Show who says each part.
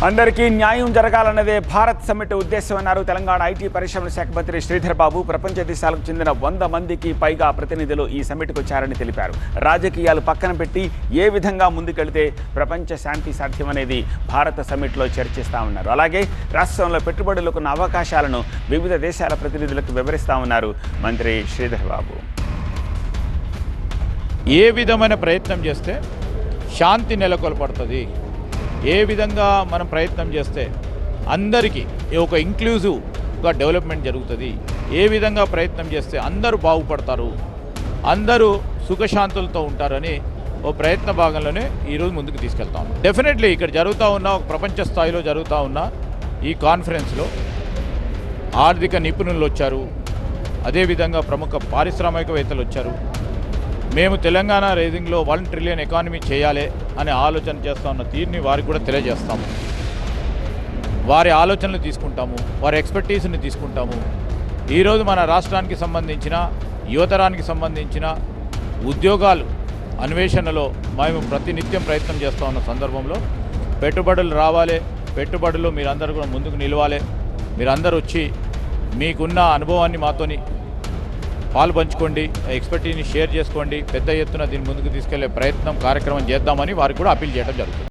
Speaker 1: అందరికీ న్యాయం జరగాలన్నదే Bharat summit ఉద్దేశమన్నారు Telangana IT పరిశ్రమల శాఖ మంత్రి శ్రీధర్ బాబు. ప్రపంచ దేశాలకు చెందిన 100 మందికి పైగా ప్రతినిధులు ఈ సమ్మిట్కు వచ్చారని తెలిపారు. రాజకీయాలు పక్కన పెట్టి ఏ విధంగా ముందుకెళ్తే ప్రపంచ శాంతి సాధ్యమనేది భారత సమ్మిట్లో చర్చిస్తామన్నారు. అలాగే రాష్ట్రంలో పెట్టుబడులకు ఉన్న అవకాశాలను వివిధ దేశాల ప్రతినిధులకు వివరిస్తామన్నారు మంత్రి శ్రీధర్ బాబు.
Speaker 2: ఏ విధమైన ప్రయత్నం చేస్తే శాంతి నెలకొల్పడుతుంది, ఏ విధంగా మనం ప్రయత్నం చేస్తే అందరికీ ఒక ఇంక్లూజివ్గా డెవలప్మెంట్ జరుగుతుంది, ఏ విధంగా ప్రయత్నం చేస్తే అందరూ బాగుపడతారు, అందరూ సుఖశాంతులతో ఉంటారని ఓ ప్రయత్న భాగంలోనే ఈరోజు ముందుకు తీసుకెళ్తాం. డెఫినెట్లీ ఇక్కడ జరుగుతూ ఉన్న ఒక ప్రపంచ స్థాయిలో జరుగుతూ ఉన్న ఈ కాన్ఫరెన్స్లో ఆర్థిక నిపుణులు వచ్చారు, అదేవిధంగా ప్రముఖ పారిశ్రామికవేత్తలు వచ్చారు. మేము తెలంగాణ రైజింగ్లో 1 ట్రిలియన్ ఎకానమీ చేయాలి అనే ఆలోచన చేస్తూ ఉన్న తీరుని వారికి కూడా తెలియజేస్తాము. వారి ఆలోచనలు తీసుకుంటాము, వారి ఎక్స్పర్టీస్ని తీసుకుంటాము. ఈరోజు మన రాష్ట్రానికి సంబంధించిన యువతరానికి సంబంధించిన ఉద్యోగాలు అన్వేషణలో మేము ప్రతినిత్యం ప్రయత్నం చేస్తూ ఉన్న సందర్భంలో పెట్టుబడులు రావాలి, పెట్టుబడులు మీరందరూ కూడా ముందుకు నిలవాలి. మీరందరూ వచ్చి మీకున్న అనుభవాన్ని మాతోని పాలు పంచుకోండి, ఎక్స్పర్టీని షేర్ చేసుకోండి, పెద్ద ఎత్తున దీన్ని ముందుకు తీసుకెళ్లే కార్యక్రమం చేద్దామని వారికి కూడా అప్పీల్ చేయడం జరుగుతుంది.